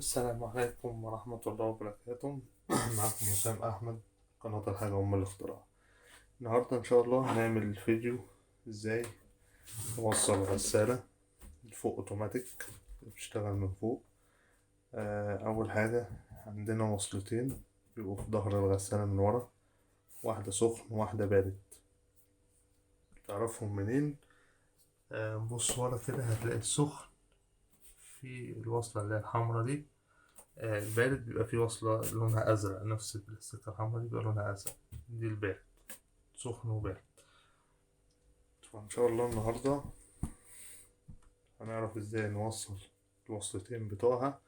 السلام عليكم ورحمة الله وبركاته. معكم وسام أحمد، قناة الحاجة أم الاختراع. النهاردة إن شاء الله هنعمل فيديو إزاي نوصل غسالة فوق أوتوماتيك بتشتغل من فوق. أول حاجة عندنا وصلتين بيبقوا في ظهر الغسالة من ورا، واحدة سخن وواحدة بارد. تعرفهم منين؟ بص ورا كده هتلاقي السخن في الوصلة اللي هي الحمرا دي. البارد بيبقى فيه وصلة لونها أزرق، نفس السكة الحمرا دي بيبقى لونها أزرق، دي البارد، سخن وبارد. فإن شاء الله النهاردة هنعرف ازاي نوصل الوصلتين بتوعها،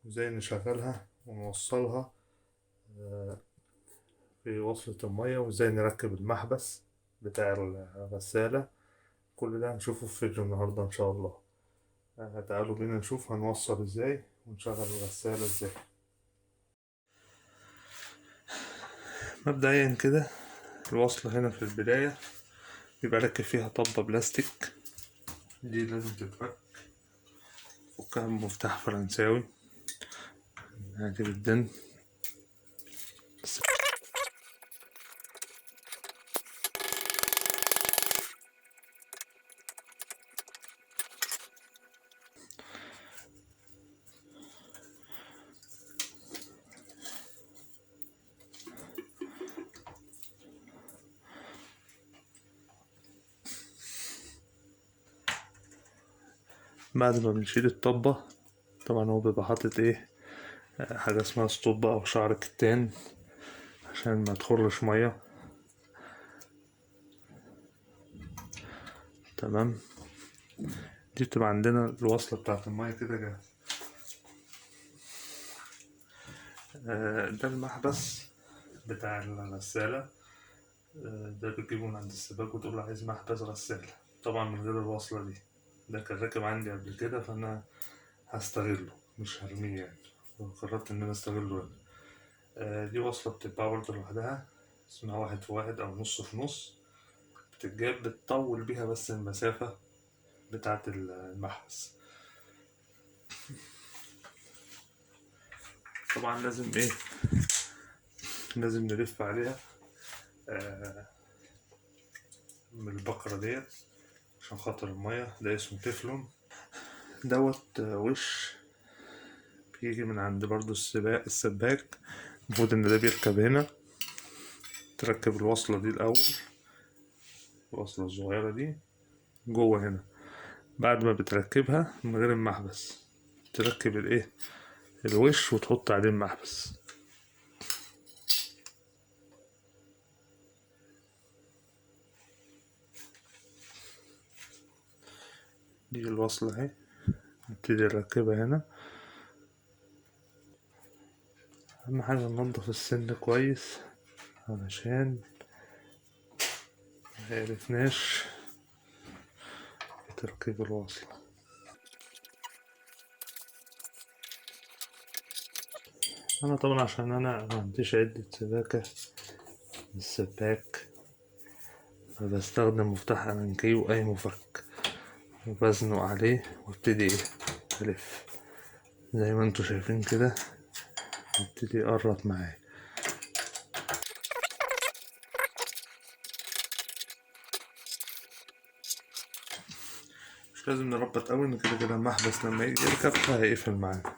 وازاي نشغلها ونوصلها في وصلة المية، وازاي نركب المحبس بتاع الغسالة. كل ده هنشوفه في فيديو النهاردة إن شاء الله. تعالوا بينا نشوف هنوصل ازاي ونشغل الغسالة ازاي. مبدئيا كده الوصلة هنا في البداية بيبقى راكب فيها طبة بلاستيك، دي لازم تتفك. فكها بمفتاح فرنساوي عادي جدا. بعد ما بنشيل الطبة طبعا هو بيبقى حاطط ايه، حاجة اسمها ستوب أو شعر كتان عشان ما تخرش مية. تمام، دي بتبقى عندنا الوصلة بتاعت المية كده جاهزة. ده المحبس بتاع الغسالة. ده بتجيبه من عند السباك وتقول له عايز محبس غسالة، طبعا من غير الوصلة دي. ده كان راكب عندي قبل كده فأنا هستغله مش هرميه يعني، قررت إن أنا أستغله يعني. دي وصلة بتتباع برضه لوحدها، اسمها واحد في واحد أو نص في نص. بتتجاب بتطول بيها بس المسافة بتاعة المحبس. طبعا لازم ايه، لازم نلف عليها من البقرة ديت عشان خاطر المية. ده اسمه تeflon دوت. وش بيجي من عند برضو السباك. المفروض ان ده بيركب هنا، تركب الوصلة دي الأول، الوصلة الصغيرة دي جوه هنا. بعد ما بتركبها من غير المحبس تركب الايه، الوش، وتحط عليه المحبس. دي الوصلة اهي، نبتدي نركبها هنا. أهم حاجة ننضف السن كويس علشان معرفناش في تركيب الوصلة. أنا طبعا عشان أنا معنديش عدة سباكة السباك، فبستخدم مفتاح ألانكي وأي مفك، وبزنق عليه وابتدي ألف زي ما انتوا شايفين كده، ابتدي يقرط معايا. مش لازم نربط قوي، ان كده كده المحبس لما يجي يركب هيقفل معانا.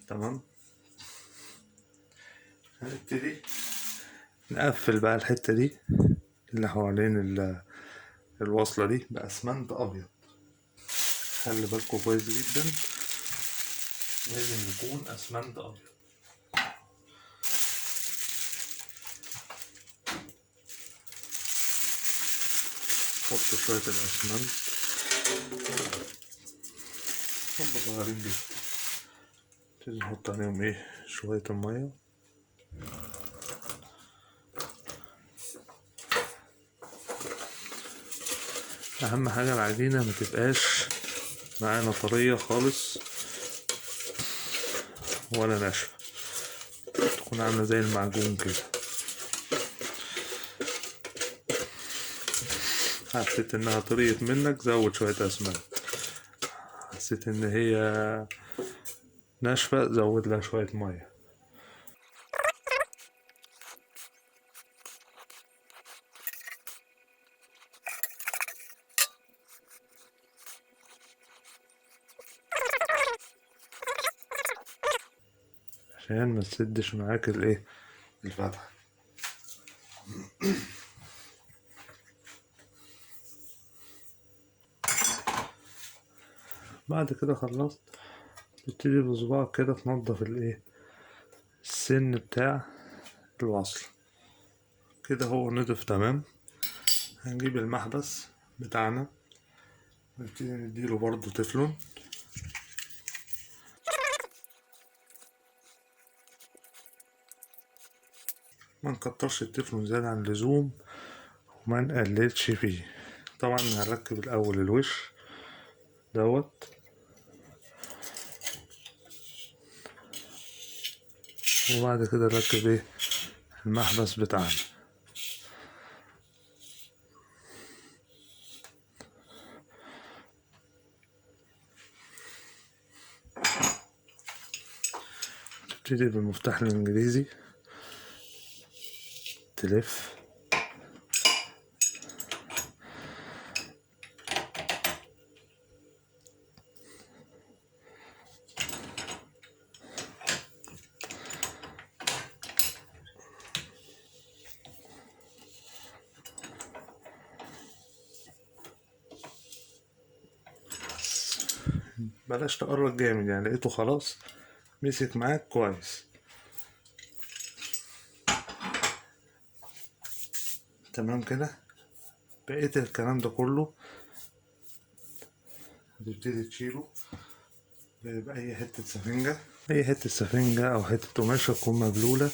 تمام، هنبتدي نقفل بقى الحتة دي اللي حوالين الوصلة دي بأسمنت أبيض. خلي بالكوا كويس جدا، لازم يكون أسمنت أبيض. حط شوية الأسمنت، حبة صغيرين دي، نبتدي نحط عليهم ايه، شوية المية. أهم حاجة العجينة متبقاش معانا طرية خالص ولا ناشفة، تكون عاملة زي المعجون كده. حسيت انها طريت منك زود شوية اسمنت، حسيت ان هي ناشفة زود لها شوية مية. عشان ما تسدش معاك الفتحة. بعد كده خلصت، تبتدي بصباعك كده تنضف السن بتاع الوصل. كده هو نضف تمام. هنجيب المحبس بتاعنا، نبتدي نديله برضو تفلون. ما نكترش التفلون زيادة عن اللزوم وما نقللش فيه. طبعا هنركب الأول الوش دوت، وبعد كده نركب المحبس بتاعنا. تبتدي بالمفتاح الإنجليزي تلف بلاش تقرب جامد، يعني لقيته خلاص مسك معاك كويس. تمام كده. بقية الكلام ده كله هتبتدي تشيله بأي حتة سفنجة، أي حتة سفنجة أو حتة قماشة تكون مبلولة،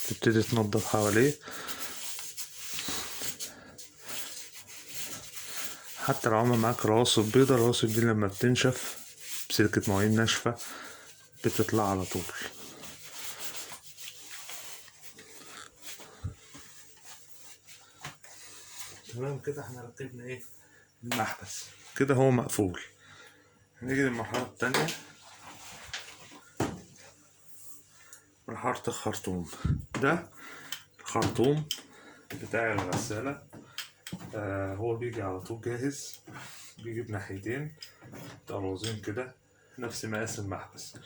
تبتدي تنضف حواليه. حتى لو عمل معاك رواسب بيضة، الرواسب دي لما بتنشف بسلكة مواعين ناشفة بتطلع على طول. تمام كده. احنا ركبنا المحبس كده هو مقفول. هنيجي للمرحلة التانية، مرحلة الخرطوم. ده الخرطوم بتاع الغسالة. هو بيجي على طول جاهز، بيجي بناحيتين طرازين كده نفس مقاس المحبس.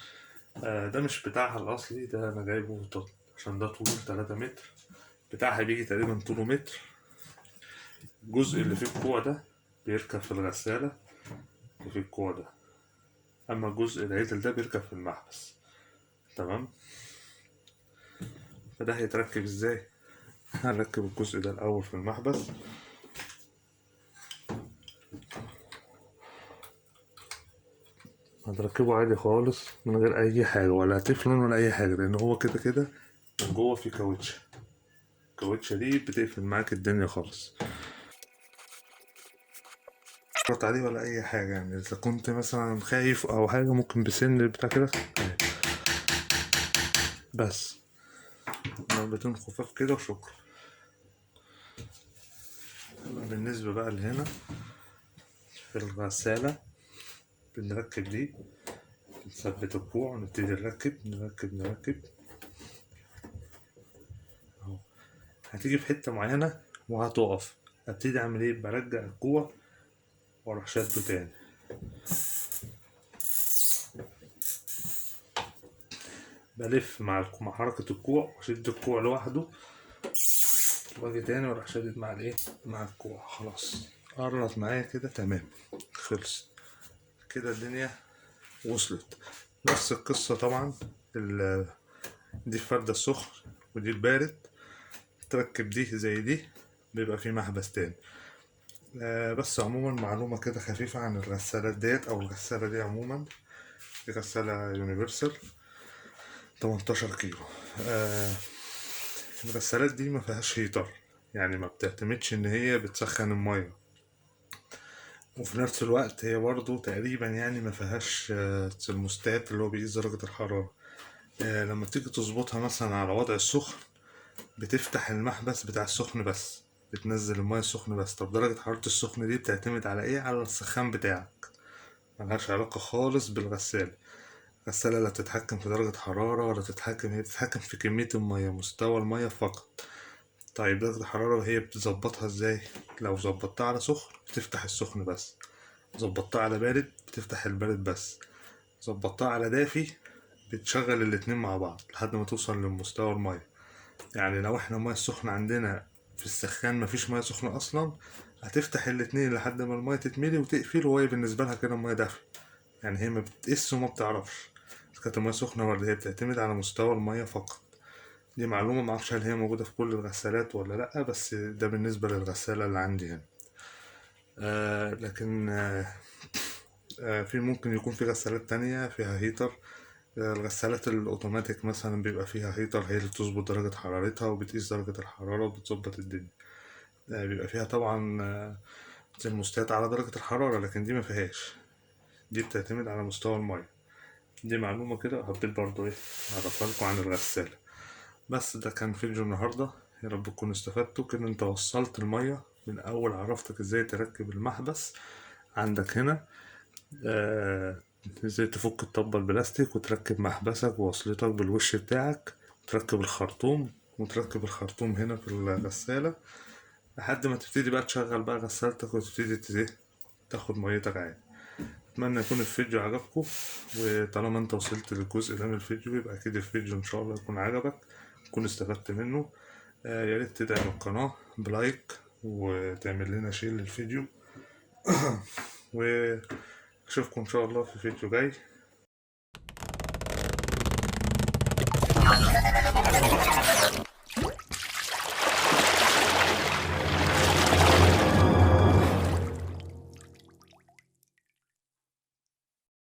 ده مش بتاعها الأصلي، ده أنا جايبه عشان ده طوله 3 متر. بتاعها بيجي تقريبا طوله متر. الجزء اللي فيه الكوع ده بيركب في الغسالة اللي فيه الكوع ده، أما الجزء العدل ده بيركب في المحبس. تمام. فده هيتركب ازاي؟ هنركب الجزء ده الأول في المحبس. هتركبه عادي خالص من غير أي حاجة، ولا تفلون ولا أي حاجة، لأن هو كده كده من جوه في كاوتشة. الكاوتشة دي بتقفل معاك الدنيا خالص. مش عليه ولا أي حاجة، يعني إذا كنت مثلا خايف أو حاجة ممكن بسن بتاع كده بس ضربتين خفاف كده وشكرا. بالنسبة بقى لهنا في الغسالة بنركب دي، نثبت الكوع ونبتدي نركب اهو. هتيجي في حتة معينة وهتقف، هبتدي اعمل برجع الكوع واروح شده تاني. بلف مع حركة الكوع واشد الكوع لوحده، واجي تاني واروح شادد مع الكوع. خلاص قررت معايا كده تمام، خلص كده الدنيا وصلت. نفس القصة طبعا. دي الفردة السخن ودي البارد، تركب دي زي دي بيبقى في محبس تاني. بس عموما معلومة كده خفيفة عن الغسالات ديت أو الغسالة دي عموما. دي غسالة يونيفرسال 18 كيلو. الغسالات دي ما فيهاش هيتر، يعني ما بتعتمدش ان هي بتسخن المية، وفي نفس الوقت هي برضو تقريبا يعني ما فيهاش ترموستات اللي هو بيقيس درجة الحرارة. لما تيجي تظبطها مثلا على وضع السخن بتفتح المحبس بتاع السخن بس، بتنزل المية السخنة بس. طب درجة حرارة السخن دي بتعتمد على على السخان بتاعك. ملهاش علاقة خالص بالغسالة. الغسالة لا بتتحكم في درجة حرارة ولا تتحكم، هي بتتحكم في كمية المية، مستوى المية فقط. طيب درجة الحرارة هي بتظبطها ازاي؟ لو ظبطتها على سخن بتفتح السخن بس، ظبطتها على بارد بتفتح البارد بس، ظبطتها على دافي بتشغل الاتنين مع بعض لحد ما توصل لمستوى المية. يعني لو احنا المية السخنة عندنا في السخان مفيش مية سخنة أصلا، هتفتح الاتنين لحد ما المية تتملي وتقفل، وهي بالنسبة لها كده مية دافية. يعني هي ما بتقيس وما بتعرفش إذا كانت المية سخنة ولا، هي بتعتمد على مستوى المية فقط. دي معلومة معرفش هل هي موجودة في كل الغسالات ولا لأ، بس ده بالنسبة للغسالة اللي عندي هنا. لكن في ممكن يكون في غسالات تانية فيها هيتر. الغسالات الأوتوماتيك مثلا بيبقى فيها هيتر، هي اللي بتظبط درجة حرارتها وبتقيس درجة الحرارة وبتظبط الدنيا. بيبقى فيها طبعا ترموستات على درجة الحرارة، لكن دي ما فيهاش، دي بتعتمد على مستوى المية. دي معلومة كده حبيت برضو ايه اعرفها لكم عن الغسالة. بس ده كان فيديو النهاردة، يا رب تكونوا استفدتوا كده. انت وصلت المية من اول، عرفتك ازاي تركب المحبس عندك هنا، آه ازاي تفك الطبة البلاستيك وتركب محبسك ووصلتك بالوش بتاعك، تركب الخرطوم وتركب الخرطوم هنا في الغسالة، لحد ما تبتدي بقى تشغل بقى غسالتك وتبتدي تاخد ميتك عادي. اتمنى يكون الفيديو عجبكم، وطالما انت وصلت للجزء ده من الفيديو يبقى اكيد الفيديو ان شاء الله يكون عجبك، تكون استفدت منه. يا ريت تدعم القناة بلايك وتعمل لنا شير للفيديو واشوفكم ان شاء الله في فيديو جاي.